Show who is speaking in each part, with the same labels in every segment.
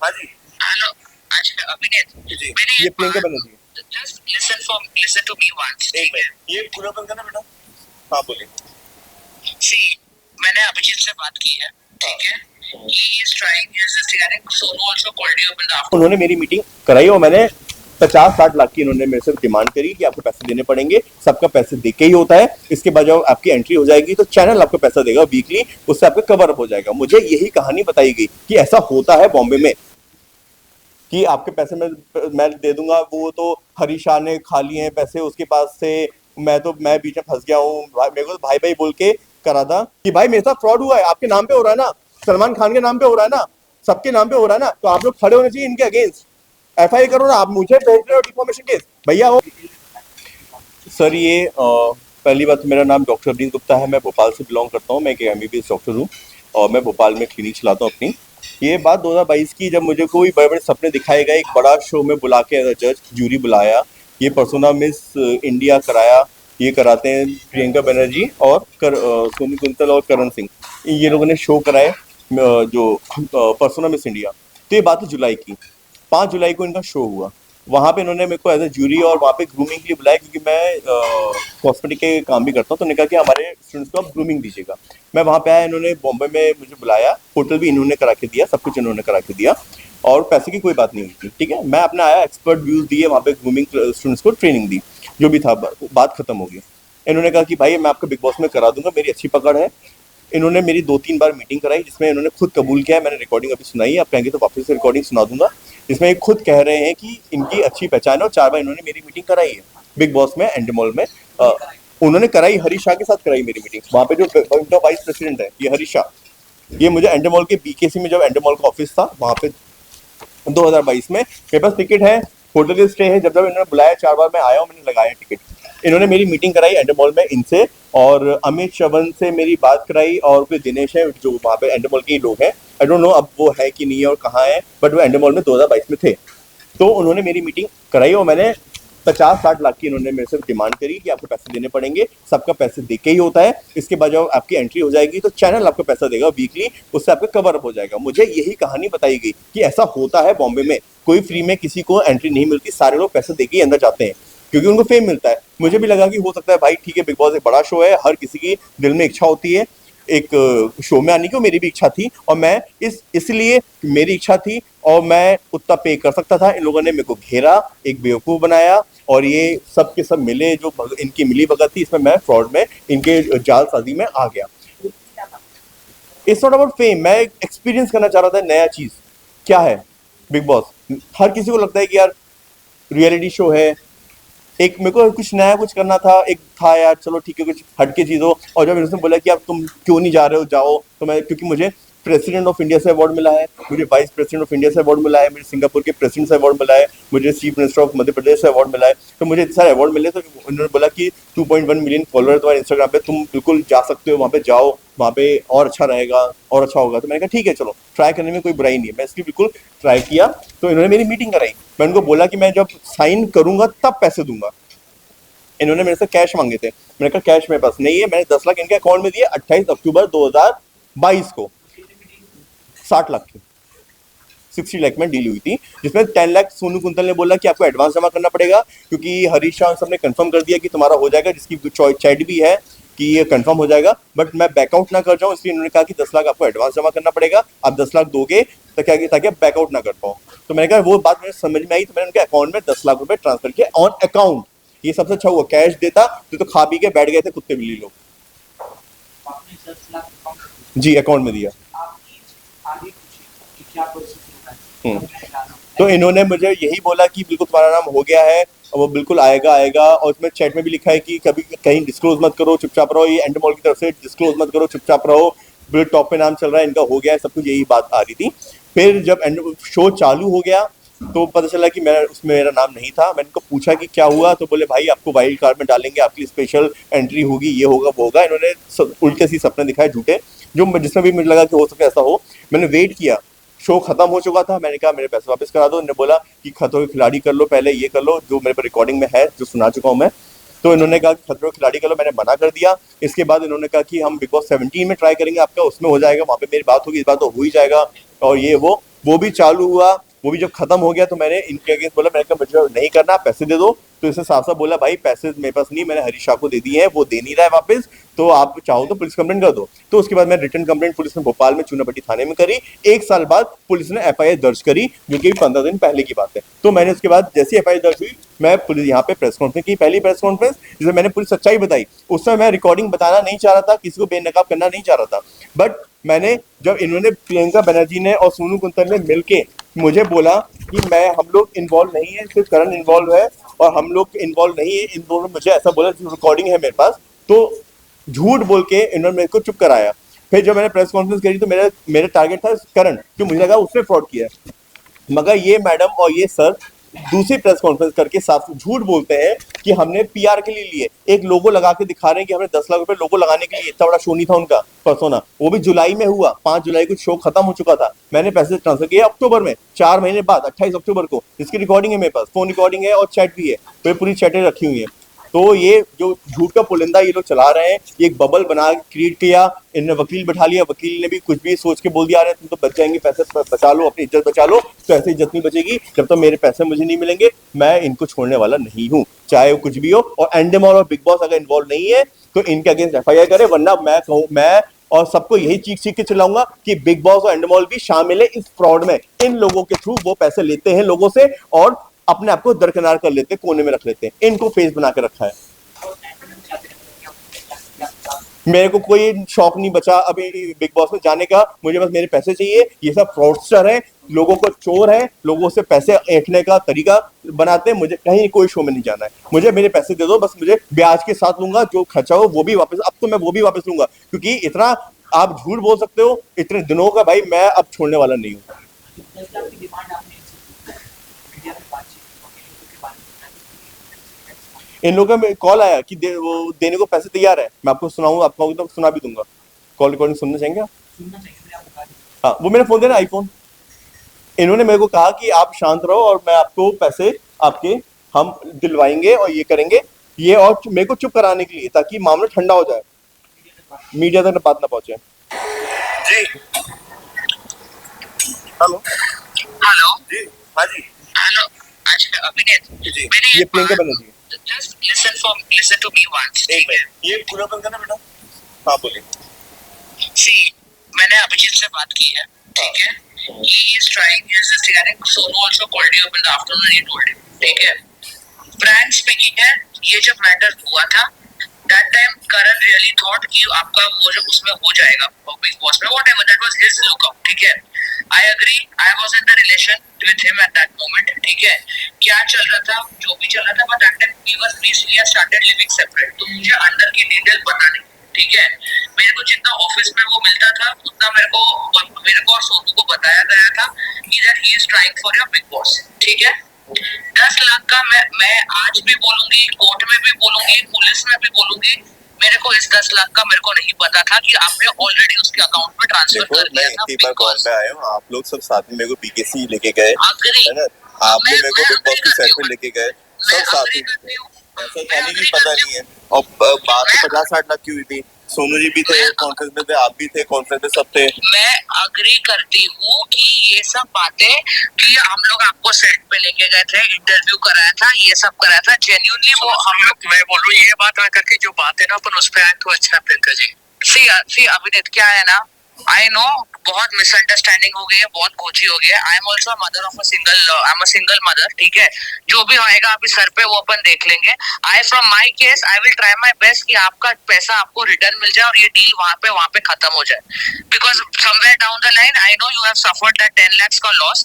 Speaker 1: हाँ जी।
Speaker 2: हेलो। अच्छा अभिनीत,
Speaker 1: जी
Speaker 2: मैंने
Speaker 1: ये Priyanka Banerjee
Speaker 2: just listen to me once,
Speaker 1: एक
Speaker 2: ठीक है?
Speaker 1: मिनट ये पूरा बंद करना बेटा। हाँ बोलिए।
Speaker 2: सी, मैंने अभिजीत से बात की है, ठीक है? He is trying his this thing. I think Sonu also called you up in the afternoon.
Speaker 1: उन्होंने मेरी मीटिंग कराई और मैंने 50-60 लाख की इन्होंने मेरे से डिमांड करी कि आपको पैसे देने पड़ेंगे, सबका पैसे दे के ही होता है। इसके बाद जब आपकी एंट्री हो जाएगी तो चैनल आपको पैसा देगा वीकली, उससे आपका कवर अप हो जाएगा। मुझे यही कहानी बताई गई कि ऐसा होता है बॉम्बे में कि आपके पैसे मैं दे दूंगा, वो तो हरीश शाह ने खा लिए हैं पैसे उसके पास से, मैं बीच में फंस गया हूँ। मेरे को तो भाई भाई बोल के करा था कि भाई मेरे साथ फ्रॉड हुआ है, आपके नाम पे हो रहा है ना, सलमान खान के नाम पे हो रहा है ना, सबके नाम पे हो रहा है ना, तो आप लोग खड़े होने चाहिए इनके अगेंस्ट, एफआईआर करो ना। आप मुझे भेज रहे हो डिफॉर्मेशन केस भैया हो। सर ये पहली बात, मेरा नाम डॉक्टर अवनीत गुप्ता है, मैं भोपाल से बिलोंग करता हूँ, मैं एक एमबीबीएस डॉक्टर हूँ और मैं भोपाल में क्लिनिक चलाता हूँ अपनी। ये बात 2022 की, जब मुझे कोई बड़े बड़े सपने दिखाए गए, एक बड़ा शो में बुला के जज जूरी बुलाया, ये पर्सोना मिस इंडिया कराया, ये कराते हैं प्रियंका बनर्जी और सोनू कुंतल और करण सिंह, ये लोगों ने शो कराए जो पर्सोना मिस इंडिया। तो ये बात है जुलाई की, 5 जुलाई को इनका शो हुआ, वहाँ पे इन्होंने मेरे को एज ए जूरी और वहाँ पे ग्रूमिंग के लिए बुलाया, क्योंकि मैं कॉस्मेटिक के काम भी करता हूँ, तो उन्होंने कहा कि हमारे स्टूडेंट्स को आप ग्रूमिंग दीजिएगा। मैं वहाँ पे आया, इन्होंने बॉम्बे में मुझे बुलाया, होटल भी इन्होंने करा के दिया, सब कुछ इन्होंने करा के दिया और पैसे की कोई बात नहीं हुई थी, ठीक है। मैं अपना आया, एक्सपर्ट व्यूज दिए, वहाँ पे ग्रूमिंग स्टूडेंट्स को ट्रेनिंग दी, जो भी था, बात खत्म हो गई। इन्होंने कहा कि भाई मैं आपको बिग बॉस में करा दूंगा, मेरी अच्छी पकड़ है। इन्होंने मेरी 2-3 बार मीटिंग कराई, जिसमें इन्होंने खुद कबूल किया है, मैंने रिकॉर्डिंग अभी सुनाई है, आप कहेंगे तो वापस से रिकॉर्डिंग सुना दूंगा, जिसमें ये खुद कह रहे हैं कि इनकी अच्छी पहचान है और 4 बार इन्होंने मेरी मीटिंग कराई है बिग बॉस में, एंडमॉल में। उन्होंने कराई, हरीश शाह के साथ कराई मेरी मीटिंग, वहाँ पे जो उनका वाइस प्रेसिडेंट है ये हरीश शाह, ये मुझे एंडमॉल के बीकेसी में, जब एंडमॉल का ऑफिस था वहाँ पे 2022 में, मेरे पास टिकट है, होटल के स्टे है, जब जब इन्होंने बुलाया 4 बार मैं आया हूँ, मैंने लगाया टिकट। इन्होंने मेरी मीटिंग कराई एंडमॉल में इनसे, और अमित श्रवण से मेरी बात कराई, और कोई दिनेश है जो वहाँ पे एंडमॉल के ही लोग हैं, आई डोंट नो अब वो है कि नहीं है और कहाँ है, बट वो एंडमॉल में 2022 में थे। तो उन्होंने मेरी मीटिंग कराई और मैंने 50-60 लाख की इन्होंने मेरे से डिमांड करी कि आपको पैसे देने पड़ेंगे, सबका पैसे दे के ही होता है। इसके बाद जब आपकी एंट्री हो जाएगी तो चैनल आपको पैसा देगा वीकली, उससे आपका कवर अप हो जाएगा। मुझे यही कहानी बताई गई कि ऐसा होता है बॉम्बे में, कोई फ्री में किसी को एंट्री नहीं मिलती, सारे लोग पैसे दे के ही अंदर जाते हैं क्योंकि उनको फेम मिलता है। मुझे भी लगा कि हो सकता है भाई ठीक है, बिग बॉस एक बड़ा शो है, हर किसी की दिल में इच्छा होती है एक शो में आने की, मेरी भी इच्छा थी और मैं इसलिए मेरी इच्छा थी और मैं उतना पे कर सकता था। इन लोगों ने मेरे को घेरा, एक बेवकूफ़ बनाया और ये सब के सब मिले, जो इनकी मिली भगत थी, इसमें मैं फ्रॉड में, इनके जालसाजी में आ गया। इट्स नॉट अबाउट फेम, मैं एक्सपीरियंस करना चाह रहा था नया चीज़ क्या है बिग बॉस। हर किसी को लगता है कि यार रियलिटी शो है, एक मेरे को कुछ नया कुछ करना था, एक था यार चलो ठीक है कुछ हटके चीज़ हो। और जब उसने बोला कि आप तुम क्यों नहीं जा रहे हो, जाओ, तो मैं, क्योंकि मुझे प्रेसिडेंट ऑफ इंडिया से अवार्ड मिला है, मुझे वाइस प्रेसिडेंट ऑफ इंडिया से अवार्ड मिला है, मुझे सिंगापुर के प्रेसिडेंट से अवार्ड मिला है, मुझे chief minister of Madhya Pradesh से अवार्ड मिला है, तो मुझे इतने सारे अवार्ड मिले। तो उन्होंने बोला कि 2.1 मिलियन फॉलोअर तुम्हारे इंस्टाग्राम पे, तुम बिल्कुल जा सकते हो, वहाँ पे जाओ, वहाँ पे और अच्छा रहेगा और अच्छा होगा। तो मैंने कहा ठीक है चलो, ट्राई करने में कोई बुराई नहीं है, मैं इसलिए बिल्कुल ट्राई किया। तो इन्होंने मेरी मीटिंग कराई, मैं उनको बोला कि मैं जब साइन करूंगा तब पैसे दूंगा। इन्होंने मेरे से कैश मांगे थे, मैंने कहा कैश मेरे पास नहीं है, मैंने 10 लाख इनके अकाउंट में दिए 28 अक्टूबर 2022 को, 60 लाख की 60 लाख में डील हुई थी, जिसमें 10 लाख सोनू कुंतल ने बोला कि आपको एडवांस जमा करना पड़ेगा, क्योंकि हरीश शाह सबने कंफर्म कर दिया कि तुम्हारा हो जाएगा, जिसकी चैट भी है कि ये कंफर्म हो जाएगा, बट मैं बैकआउट ना कर जाऊं, इसलिए उन्होंने कहा कि 10 लाख आपको एडवांस जमा करना पड़ेगा, आप 10 लाख दोगे ताकि आप बैकआउट ना कर पाओ। तो मैंने कहा वो बात मुझे समझ में आई, तो मैंने उनके अकाउंट में 10 लाख रुपए ट्रांसफर किया ऑन अकाउंट। ये सबसे अच्छा हुआ, कैश देता तो खा पी के बैठ गए थे कुत्ते बिल्ली लोग। जी अकाउंट में दिया। तो इन्होंने मुझे यही बोला कि बिल्कुल तुम्हारा नाम हो गया है, और वो बिल्कुल आएगा आएगा, और उसमें चैट में भी लिखा है कि कभी कहीं डिस्क्लोज मत करो, चुपचाप रहो, ये एंडमॉल की तरफ से डिस्क्लोज मत करो, चुपचाप रहो, बिल्कुल टॉप पे नाम चल रहा है, इनका हो गया है सब कुछ, यही बात आ रही थी। फिर जब शो चालू हो गया तो पता चला कि मैं उसमें मेरा नाम नहीं था। मैंने उनको पूछा कि क्या हुआ, तो बोले भाई आपको वाइल्ड कार्ड में डालेंगे, आपके लिए स्पेशल एंट्री होगी, ये होगा वो होगा। इन्होंने उल्टे सी सपने दिखाए झूठे, जो जिसमें भी मुझे लगा कि हो सके ऐसा हो। मैंने वेट किया, शो खत्म हो चुका था, मैंने कहा मेरे पैसे वापस करा दो। इन्होंने बोला कि खतरों के खिलाड़ी कर लो पहले, ये कर लो, जो मेरे पर रिकॉर्डिंग में है, जो सुना चुका हूँ मैं। तो इन्होंने कहा कि खतरों के खिलाड़ी कर लो, मैंने मना कर दिया। इसके बाद इन्होंने कहा कि हम बिग बॉस 17 में ट्राई करेंगे आपका, उसमें हो जाएगा, वहाँ पे मेरी बात होगी, इस बार तो हो ही जाएगा और ये वो। वो भी चालू हुआ, वो भी जब खत्म हो गया तो मैंने इनके अगेंस्ट बोला, मैंने कहा मुझे नहीं करना, पैसे दे दो। तो इसने साफ साफ बोला भाई पैसे मेरे पास नहीं, मैंने हरीश शाह को दे दिए हैं, वो दे नहीं रहा है वापस, तो आप चाहो तो पुलिस कंप्लेंट कर दो। तो उसके बाद मैं रिटर्न कंप्लेंट पुलिस ने भोपाल में चूनापट्टी थाने में करी। 1 साल बाद पुलिस ने एफआईआर दर्ज करी, जो कि 15 दिन पहले की बात है। तो मैंने उसके बाद जैसी एफआईआर दर्ज हुई, मैं पुलिस यहाँ पे प्रेस कॉन्फ्रेंस की, पहली प्रेस कॉन्फ्रेंस जिसमें मैंने पूरी सच्चाई बताई। उस समय मैं रिकॉर्डिंग बताना नहीं चाह रहा था, किसी को बेनकाब करना नहीं चाह रहा था, बट मैंने जब इन्होंने प्रियंका बनर्जी ने और सोनू कुंतल ने मिलके मुझे बोला कि मैं हम लोग इन्वॉल्व नहीं है, सिर्फ करण इन्वॉल्व है और हम लोग इन्वॉल्व नहीं है, इन दोनों मुझे ऐसा बोला, रिकॉर्डिंग है मेरे पास, तो झूठ बोल के इन्होंने मेरे को चुप कराया। फिर जब मैंने प्रेस कॉन्फ्रेंस करी तो मेरा टारगेट था करण, क्यों मुझे लगा उसने फ्रॉड किया है। मगर ये मैडम और ये सर दूसरी प्रेस कॉन्फ्रेंस करके साफ झूठ बोलते हैं कि हमने पीआर के लिए लिए, एक लोगो लगा के दिखा रहे हैं कि हमने 10 लाख रुपए लोगो लगाने के लिए, इतना बड़ा शो नहीं था उनका परसोना, वो भी जुलाई में हुआ, 5 जुलाई को शो खत्म हो चुका था, मैंने पैसे ट्रांसफर किए अक्टूबर में, 4 महीने बाद 28 अक्टूबर को, इसकी रिकॉर्डिंग है मेरे पास, फोन रिकॉर्डिंग है और चैट भी है, तो ये पूरी चैटें रखी हुई है। तो ये जो झूठ का पुलिंदा ये लोग चला रहे हैं, ये एक बबल बना क्रिएट किया, इनने वकील बैठा लिया, वकील ने भी कुछ भी सोच के बोल दिया, अरे तुम तो बच जाएंगे, पैसे बचा लो, अपनी इज्जत बचा लो, तो ऐसे इज्जत नहीं बचेगी, जब तक मेरे पैसे मुझे नहीं मिलेंगे मैं इनको छोड़ने वाला नहीं हूँ, चाहे वो कुछ भी हो। और एंडेमॉल और बिग बॉस अगर इन्वॉल्व नहीं है तो इनके अगेंस्ट एफआईआर करे, वरना मैं कहूँ, मैं और सबको यही चीख के चिल्लाऊंगा कि बिग बॉस और एंडेमॉल भी शामिल है इस फ्रॉड में। इन लोगों के थ्रू वो पैसे लेते हैं लोगों से और अपने आप को दरकिनार कर लेते हैं, कोने में रख लेते हैं, इनको फेस बना के रखा है। मेरे को कोई शौक नहीं बचा अभी बिग बॉस में जाने का, मुझे बस मेरे पैसे चाहिए। ये सब फ्रॉडस्टर है, लोगों को चोर है, लोगों से पैसे ऐंठने का तरीका बनाते हैं, मुझे कहीं कोई शो में नहीं जाना है, मुझे मेरे पैसे दे दो, बस मुझे ब्याज के साथ लूंगा, जो खर्चा हो वो भी वापस, अब तो मैं वो भी वापस लूंगा, क्योंकि इतना आप झूठ बोल सकते हो इतने दिनों का, भाई मैं अब छोड़ने वाला नहीं हूँ। इन लोगों का कॉल आया कि वो देने को पैसे तैयार है, मैं आपको सुनाऊंगा, आपको तो सुना भी दूंगा, कॉल रिकॉर्डिंग सुनना चाहेंगे आप? हाँ, वो मेरा फोन देना, आईफोन। इन्होंने मेरे को कहा कि आप शांत रहो और मैं आपको पैसे आपके हम दिलवाएंगे और ये करेंगे, ये और मेरे को चुप कराने के लिए, ताकि मामला ठंडा हो जाए, मीडिया तक बात ना पहुंचे। जी हेलो
Speaker 2: हेलो
Speaker 1: जी, हाँ जी,
Speaker 2: हेलो। अच्छा अभिनेत,
Speaker 1: जी
Speaker 2: मैंने
Speaker 1: ये Priyanka Banerjee,
Speaker 2: just listen to me once, ठीक है?
Speaker 1: ये पूरा बंद करना बेटा। हाँ बोलिए।
Speaker 2: सी, मैंने अभिजीत से बात की है, ठीक है? He is trying his this thing. I think Sonu also called you up in the afternoon and he told him, ठीक है? Frank speaking है, ये जब मैटर हुआ था, that time Karan really thought कि आपका वो जो उसमें हो जाएगा, बिग बॉस में, whatever, that was his lookout, ठीक है? I agree, I was in the relation with him at that moment, ठीक है? क्या चल रहा था, जो भी चल रहा था, but that time we started living separate, तो मुझे अंदर की डिटेल पता नहीं, ठीक है? मेरे को जितना ऑफिस में वो मिलता था उतना मेरे को और सोनू को बताया गया था कि that he is trying for your big boss, ठीक है? 10 लाख का मैं आज भी बोलूंगी, कोर्ट में भी बोलूंगी, पुलिस में भी बोलूंगी, मेरे को इस 10 लाख का मेरे को नहीं पता था कि आपने ऑलरेडी उसके अकाउंट में ट्रांसफर कर दिया था।
Speaker 1: एक बार कॉल पे आया हूँ, आप लोग सब साथ में मेरे को बीकेसी लेके गए,
Speaker 2: अग्री,
Speaker 1: है ना, आप लोग मेरे को बिग बॉस की सेट पे लेके गए, सब साथ में, ऐसा कहने की पता नहीं है। और बात तो 50-60 लाख की हुई थी, सोनू जी भी थे कॉन्फ्रेंस में, थे आप भी थे कॉन्फ्रेंस में, सब थे।
Speaker 2: मैं अग्री करती हूँ कि ये सब बातें कि हम लोग आपको सेट पे लेके गए थे, इंटरव्यू कराया था, ये सब कराया था, जेन्युइनली वो हम लोग, मैं बोलूँ ये बात आकर के जो बात है ना अपन उस पे आए तो अच्छा प्रियंका जी। सी अभिनीत क्या है ना, आई नो बहुत मिसअंडरस्टैंडिंग हो गई है, बहुत खोची हो गई है। I am also mother of I am a single mother, ठीक है? जो भी आएगा अभी सर पे वो अपन देख लेंगे। I from my case I will try my best कि आपका पैसा आपको रिटर्न मिल जाए और ये डील वहाँ पे खत्म हो जाए, because somewhere down the line I know you have suffered that 10 lakhs का loss,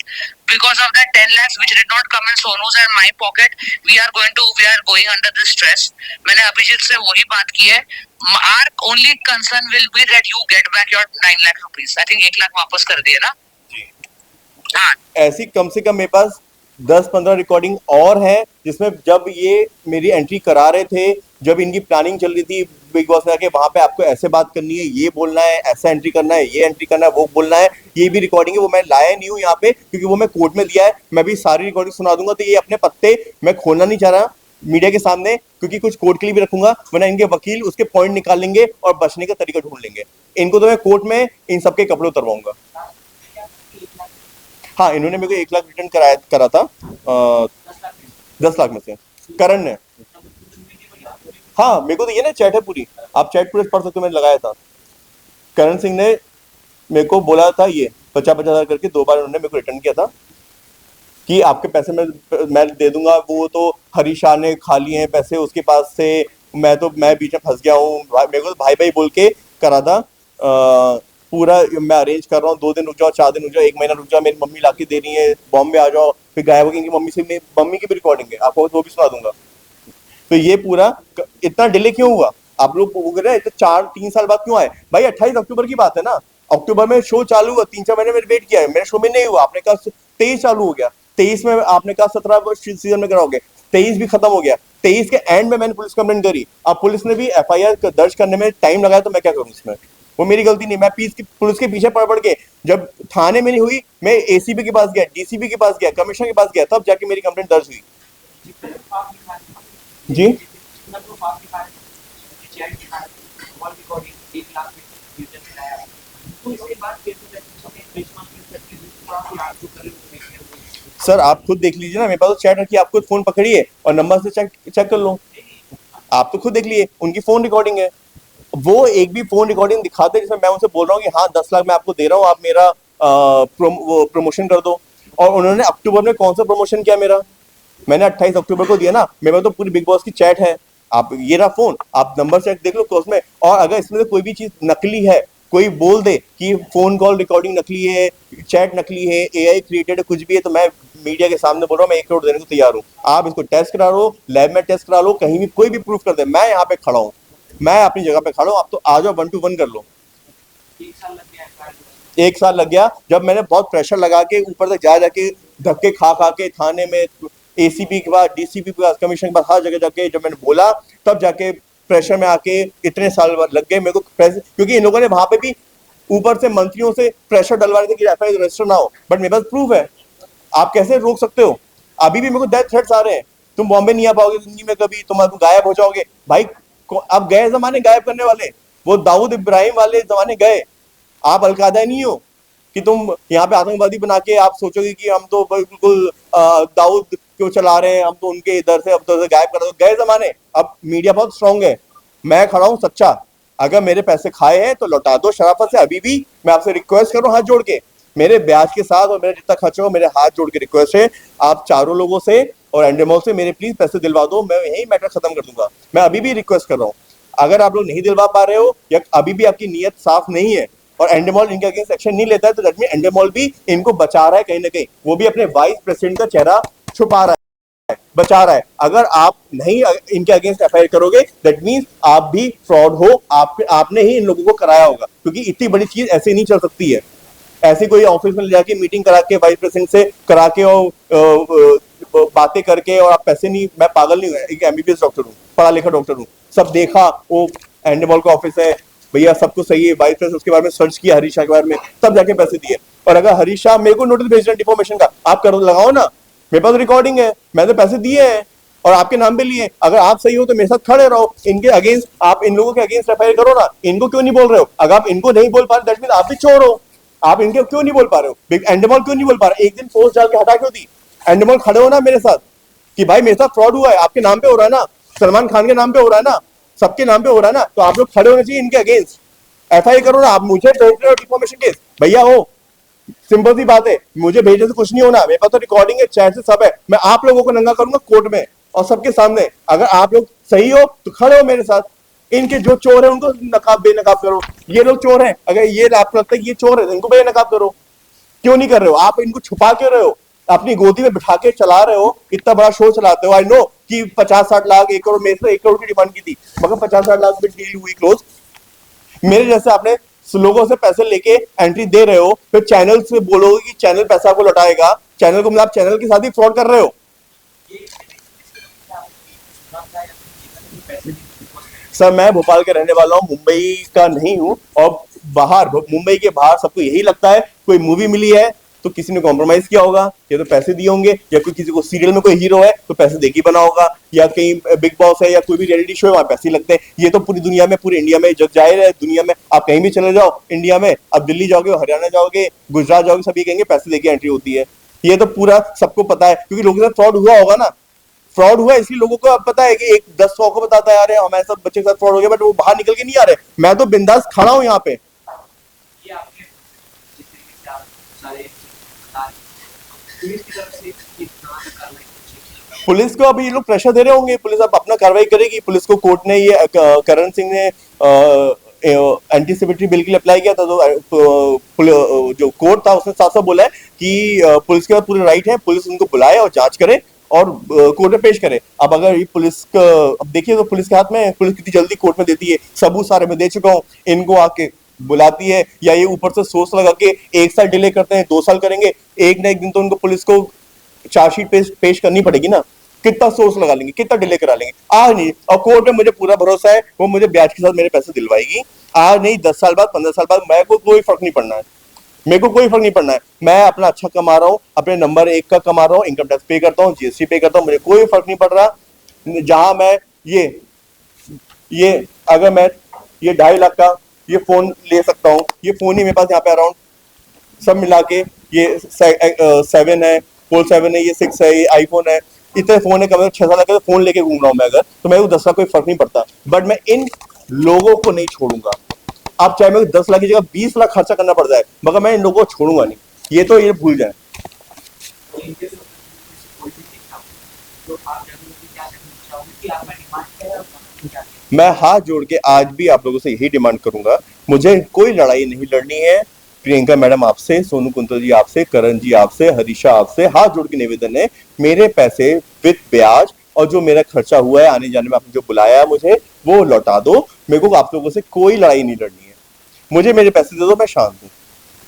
Speaker 2: because of that 10 lakhs which did not come in Sonu's and my pocket, we are going under this stress. मैंने अभिजीत से वही बात की है, our only concern will be that you get back your 9 lakh rupees. I think 1 lakh वापस कर दिए ना? हाँ,
Speaker 1: ऐसी कम से कम मेरे पास 10-15 रिकॉर्डिंग और है, जिसमें जब ये मेरी एंट्री करा रहे थे, जब इनकी प्लानिंग चल रही थी बिग बॉस में आके, वहां पे आपको ऐसे बात करनी है, ये बोलना है, ऐसा एंट्री करना है, ये एंट्री करना है, वो बोलना है, ये भी रिकॉर्डिंग है, वो मैं लाया नहीं हूँ यहाँ पे क्योंकि वो मैं कोर्ट में दिया है, मैं भी सारी रिकॉर्डिंग सुना दूंगा। तो ये अपने पत्ते मैं खोलना नहीं चाह रहा मीडिया के सामने, क्योंकि कुछ कोर्ट के लिए भी रखूंगा, वरना इनके वकील उसके पॉइंट निकाल लेंगे और बचने का तरीका ढूंढ लेंगे। इनको तो मैं कोर्ट में इन सबके कपड़े उतरवाऊंगा। हाँ, इन्होंने मेरे को 1 लाख रिटर्न करा था 10 लाख में से, करण ने। हाँ, मेरे को तो ये ना चैट है पूरी, आप चैट पूरे पढ़ सकते हो, मैंने लगाया था। करण सिंह ने मेरे को बोला था ये 50,000 करके 2 बार उन्होंने मेरे को रिटर्न किया था कि आपके पैसे मैं दे दूंगा। वो तो हरीश शाह ने खा लिए हैं पैसे उसके पास से, मैं बीच में फंस गया हूँ। मेरे को तो भाई भाई बोल के करा था। पूरा मैं अरेंज कर रहा हूँ, 2 दिन रुक जाओ, 4 दिन रुक जाओ, 1 महीना रुक जाओ, मेरी मम्मी ला के दे रही है, बॉम्बे आ जाओ। फिर गायब हो गई मम्मी से, मम्मी की भी रिकॉर्डिंग है, आपको वो भी सुना दूंगा। तो ये पूरा इतना डिले क्यों हुआ? आप लोग बोल रहे हैं 3 साल बाद क्यों आए भाई? 28 अक्टूबर की बात है ना, अक्टूबर में शो चालू हुआ, 3-4 महीने में वेट किया है, मेरे शो में नहीं हुआ। आपने कहा 23 चालू हो गया, 23 में आपने कहा 17 सीजन में कराओगे, 23 भी खत्म हो गया, 23 के एंड में मैंने पुलिस कंप्लेंट करी। अब पुलिस ने भी एफआईआर दर्ज करने में टाइम लगाया, तो मैं क्या करूं इसमें? वो मेरी गलती नहीं, मैं पुलिस के पीछे पड़ के जब थाने में नहीं हुई, मैं एसीबी के पास गया, डीसीपी के पास गया, कमिश्नर के पास गया, तब जाके मेरी कंप्लेंट दर्ज हुई। जी सर, आप खुद देख लीजिए ना, मेरे पास तो चैट रखी है, आप खुद फोन पकड़िए और नंबर से चेक कर लो। आप तो खुद देख लिए, उनकी फोन रिकॉर्डिंग है। वो एक भी फोन रिकॉर्डिंग दिखाते हैं जिसमें मैं उनसे बोल रहा हूँ कि हाँ 10 लाख मैं आपको दे रहा हूँ, आप मेरा प्रमोशन कर दो। और उन्होंने अक्टूबर में कौन सा प्रमोशन किया मेरा? मैंने 28 अक्टूबर को दिया ना, मेरे पास तो पूरी बिग बॉस की चैट है। आप ये रहा फोन, आप नंबर चेक देख लो तो उसमें। और अगर इसमें से कोई भी चीज नकली है, कोई बोल दे कि फोन कॉल रिकॉर्डिंग नकली है, चैट नकली है, एआई क्रिएटेड है, कुछ भी है, तो मैं मीडिया के सामने बोल रहा हूँ, मैं 1 करोड़ देने को तैयार हूँ। आप इसको टेस्ट करा लो, लैब में टेस्ट करा लो, कहीं भी कोई भी प्रूफ कर दे, मैं यहाँ पे खड़ा हूँ, मैं अपनी जगह पे खड़ा हूँ। आप तो आ जाओ, 1 to 1 कर लो। 1 साल लग गया, जब मैंने बहुत प्रेशर लगा के ऊपर तक जाके धक्के खा के थाने में, एसीपी के पास, डीसीपी के पास, कमिश्नर के पास, हर जगह जाके जब मैंने बोला, तब जाके प्रेशर में आके इतने साल लग गए मेरे को। क्योंकि इन लोगों ने वहां पे भी ऊपर से मंत्रियों से प्रेशर डलवा रहे थे कि एफआईआर रजिस्टर ना हो, बट मेरे पास प्रूफ है। आप कैसे रोक सकते हो? अभी भी मेरे को डेथ थ्रेट्स आ रहे हैं, तुम बॉम्बे नहीं आ पाओगे जिंदगी में कभी, तुम गायब हो जाओगे भाई। अब गए जमाने गायब करने वाले, वो दाऊद इब्राहिम वाले जमाने गए। आप अलकायदा नहीं हो कि तुम यहाँ पे आतंकवादी बना के आप सोचोगे कि हम तो बिल्कुल दाऊद क्यों चला रहे हैं, हम तो उनके इधर से अब तो गायब कर दो। गए जमाने, अब मीडिया बहुत स्ट्रांग है, मैं खड़ा हूँ सच्चा। अगर मेरे पैसे खाए हैं तो लौटा दो शराफत से। अभी भी मैं आपसे रिक्वेस्ट कर रहा हूँ हाथ जोड़ के, मेरे ब्याज के साथ और मेरा जितना खर्चा हो, मेरे हाथ जोड़ के रिक्वेस्ट है, आप चारों लोगों से और एंडेमॉल से मेरे प्लीज पैसे दिलवा दो, मैं यही मैटर खत्म कर दूंगा। मैं अभी भी रिक्वेस्ट कर रहा हूँ, अगर आप लोग नहीं दिलवा पा रहे हो या अभी भी आपकी नीयत साफ नहीं है और एंडेमॉल इनके अगेंस्ट एक्शन नहीं लेता है, तो दैट मीन एंडेमॉल भी इनको बचा रहा है कहीं ना कहीं, वो भी अपने वाइस प्रेसिडेंट का चेहरा छुपा रहा है, बचा रहा है। अगर आप नहीं इनके अगेंस्ट एफआईआर करोगे, दैट मींस आप भी फ्रॉड हो, आपने ही इन लोगों को कराया होगा, क्योंकि इतनी बड़ी चीज ऐसे नहीं चल सकती है। ऐसी कोई ऑफिस में ले जाके मीटिंग करा के वाइस प्रेसिडेंट से करा के और बातें करके और आप पैसे नहीं, मैं पागल नहीं हूँ, एक एमबीबीएस डॉक्टर हूँ, पढ़ा लिखा डॉक्टर हूँ, सब देखा। वो एंडेमॉल का ऑफिस है भैया, सब कुछ सही है, वाइस प्रेसिडेंट उसके बारे में सर्च किया, हरीश शाह के बारे में, तब जाके पैसे दिए। और अगर हरीश शाह मेरे को नोटिस भेज रहे हैं डिफॉर्मेशन का, आप करो, लगाओ ना, मेरे पास रिकॉर्डिंग है, मैंने पैसे दिए हैं और आपके नाम पे लिए। अगर आप सही हो तो मेरे साथ खड़े रहो, इनके अगेंस्ट, आप इन लोगों के अगेंस्ट एफआईआर करो ना। इनको क्यों नहीं बोल रहे हो? अगर आप इनको नहीं बोल पा रहे, दैट मीन आप भी चोर हो। आप इनके क्यों नहीं बोल पा रहे हो? एंडेमॉल क्यों नहीं बोल पा रहे? एक दिन पोस्ट डाल के हटा क्यों दी? एंडेमॉल खड़े हो ना मेरे साथ कि भाई मेरे साथ फ्रॉड हुआ है, आपके नाम पे हो रहा है ना, सलमान खान के नाम पे हो रहा है ना, सबके नाम पे हो रहा है ना, तो आप लोग खड़े होने चाहिए इनके अगेंस्ट, एफआईआर करो ना। आप मुझे भेज रहे हो डिफॉर्मेशन केस, भैया हो, सिंपल सी बात है, मुझे भेजने से कुछ नहीं होना, मेरे पास तो रिकॉर्डिंग है, चैट से सब है। मैं आप लोगों को नंगा करूंगा कोर्ट में और सबके सामने। अगर आप लोग सही हो तो खड़े हो मेरे साथ, इनके जो चोर है उनको नकाब बेनकाब करो। ये लोग चोर हैं, अगर ये आपको लगता है ये चोर है, इनको बेनकाब करो। क्यों नहीं कर रहे हो? आप इनको छुपा क्यों रहे हो? अपनी गोदी में बिठा के चला रहे हो, इतना बड़ा शो चलाते हो। आई नो कि 50-60 लाख, 1 करोड़, मेरे से 1 करोड़ की डिमांड की थी, मगर 50-60 लाख में डील हुई क्लोज। मेरे जैसे आपने लोगों से पैसे लेके एंट्री दे रहे हो, फिर चैनल से बोलोगे कि चैनल पैसा आपको लौटाएगा, चैनल को, मतलब आप चैनल के साथ ही फ्रॉड कर रहे हो। सर, मैं भोपाल के रहने वाला हूँ, मुंबई का नहीं हूँ। और बाहर, मुंबई के बाहर सबको यही लगता है कोई मूवी मिली है, तो किसी ने कॉम्प्रोमाइज किया होगा, या तो पैसे दिए होंगे, या कोई किसी को सीरियल में कोई हीरो है तो पैसे देके बना होगा, या कहीं बिग बॉस है या कोई भी रियलिटी शो है वहां पैसे लगते हैं। ये तो पूरी दुनिया में, पूरे इंडिया में जग जाहिर है। दुनिया में आप कहीं भी चले जाओ इंडिया में, आप दिल्ली जाओगे, हरियाणा जाओगे, गुजरात जाओगे, सभी कहेंगे पैसे देके एंट्री होती है। ये तो पूरा सबको पता है, क्योंकि लोगों के साथ फ्रॉड हुआ होगा ना। फ्रॉड हुआ इसलिए लोगों को अब पता है कि एक 10 100 को बताता है यार हमारे साथ बच्चे के साथ फ्रॉड हो गया, बट वो बाहर निकल के नहीं आ रहे। मैं तो बिंदास खड़ा हूं यहाँ पे।
Speaker 3: ये आपके जितने भी आप सारे बता रहे हैं, पुलिस की तरफ से कितना कार्रवाई की?
Speaker 1: पुलिस को अभी ये लोग प्रेशर दे रहे होंगे, पुलिस अब अपना कार्रवाई करेगी। पुलिस को कोर्ट ने ये करण सिंह ने एंटीसिपेटरी बिल के लिए अप्लाई किया था, तो जो कोर्ट था उसने साफ साफ बोला है कि पुलिस के पास पूरे राइट है, पुलिस उनको बुलाए और जांच करे और कोर्ट में पेश करे। अब अगर ये पुलिस का, अब देखिए तो पुलिस के हाथ में है, पुलिस कितनी जल्दी कोर्ट में देती है। सबूत सारे मैं दे चुका हूँ, इनको आके बुलाती है, या ये ऊपर से सोच लगा के 1 साल डिले करते हैं, 2 साल करेंगे, एक ना एक दिन तो उनको पुलिस को चार्जशीट पेश करनी पड़ेगी ना। कितना सोर्स लगा लेंगे, कितना डिले करा लेंगे, आज नहीं। और कोर्ट में मुझे पूरा भरोसा है, वो मुझे ब्याज के साथ मेरे पैसे दिलवाएगी। आज नहीं, 10 साल बाद, 15 साल बाद, मेरे को कोई फर्क नहीं पड़ना है। मेरे को कोई फर्क नहीं पड़ना है। मैं अपना अच्छा कमा रहा हूँ, अपने नंबर 1 का कमा रहा हूँ, इनकम टैक्स पे करता हूँ, जीएसटी पे करता हूँ, मुझे कोई फर्क नहीं पड़ रहा। जहां मैं ये अगर मैं ये 2.5 लाख का ये फोन ले सकता हूँ, ये फोन ही मेरे पास यहाँ पे अराउंड सब मिला के ये 7 है, फोल्ड 7 है, ये 6 है, ये आईफोन है, इतने फोन है। कम 6 साल का फोन लेके घूम रहा हूँ मैं, अगर तो मेरे को 10 लाख कोई फर्क नहीं पड़ता। बट मैं इन लोगों को नहीं छोड़ूंगा। आप चाहे मेरे को 10 लाख की जगह 20 लाख खर्चा करना पड़ जाए, मगर मैं इन लोगों को छोड़ूंगा नहीं। ये तो ये भूल जाए।
Speaker 3: इनके साथ कोई भी नहीं था, तो आप जनरली क्या कहना चाहोगे कि आपका डिमांड क्या है और क्या है?
Speaker 1: मैं हाथ जोड़ के आज भी आप लोगों से यही डिमांड करूंगा, मुझे कोई लड़ाई नहीं लड़नी है। प्रियंका मैडम आपसे, सोनू कुंतल जी आपसे, करण जी आपसे, हरीशा आपसे हाथ जोड़ के निवेदन है, मेरे पैसे विद ब्याज और जो मेरा खर्चा हुआ है आने जाने में, आपने जो बुलाया है मुझे, वो लौटा दो। मेरे को आप लोगों से कोई लड़ाई नहीं लड़नी है। मुझे मेरे पैसे दे दो, मैं शांत हूँ।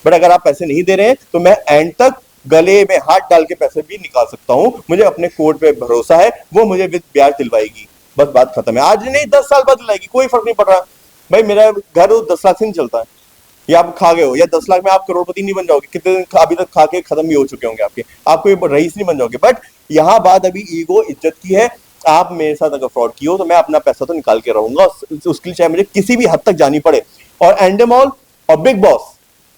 Speaker 1: बट अगर आप पैसे नहीं दे रहे हैं तो मैं एंड तक गले में हाथ डाल के पैसे भी निकाल सकता हूँ। मुझे अपने कोर्ट पे भरोसा है, वो मुझे विद ब्याज दिलवाएगी। बस बात खत्म है। आज नहीं, 10 साल बाद दिलाएगी, कोई फर्क नहीं पड़ रहा। भाई मेरा घर 10 लाख से नहीं चलता है, या आप खा गए हो, या 10 लाख में आप करोड़पति नहीं बन जाओगे। कितने दिन अभी तक खा के खत्म भी हो चुके होंगे आपके, आप कोई रईस नहीं बन जाओगे। बट यहाँ बात अभी ईगो, इज्जत की है। आप मेरे साथ अगर फ्रॉड की हो तो मैं अपना पैसा तो निकाल के रहूंगा, उसके लिए चाहे मुझे किसी भी हद तक जानी पड़े। और एंडेमॉल और बिग बॉस,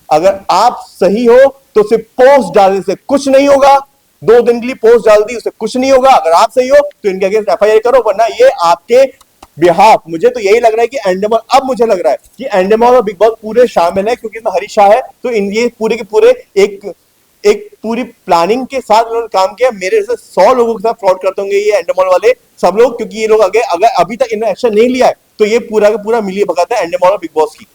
Speaker 1: अगर आप सही हो तो सिर्फ पोस्ट डालने से कुछ नहीं होगा। 2 दिन के लिए पोस्ट डाल दी, उससे कुछ नहीं होगा। अगर आप सही हो तो इनके अगेंस्ट एफआईआर करो, वरना ये आपके बिहाफ। मुझे तो यही लग रहा है कि एंडेमॉल, अब मुझे लग रहा है कि एंडेमॉल और बिग बॉस पूरे शामिल है, क्योंकि इसमें हरीश शाह है। तो इन ये पूरे के पूरे एक पूरी प्लानिंग के साथ उन्होंने काम किया। मेरे से 100 लोगों के साथ फ्रॉड करते होंगे ये एंडेमॉल वाले सब लोग, क्योंकि ये लोग अगर अभी तक इन्होंने एक्शन नहीं लिया है तो ये पूरा का पूरा मिली भगत है एंडेमॉल और बिग बॉस की।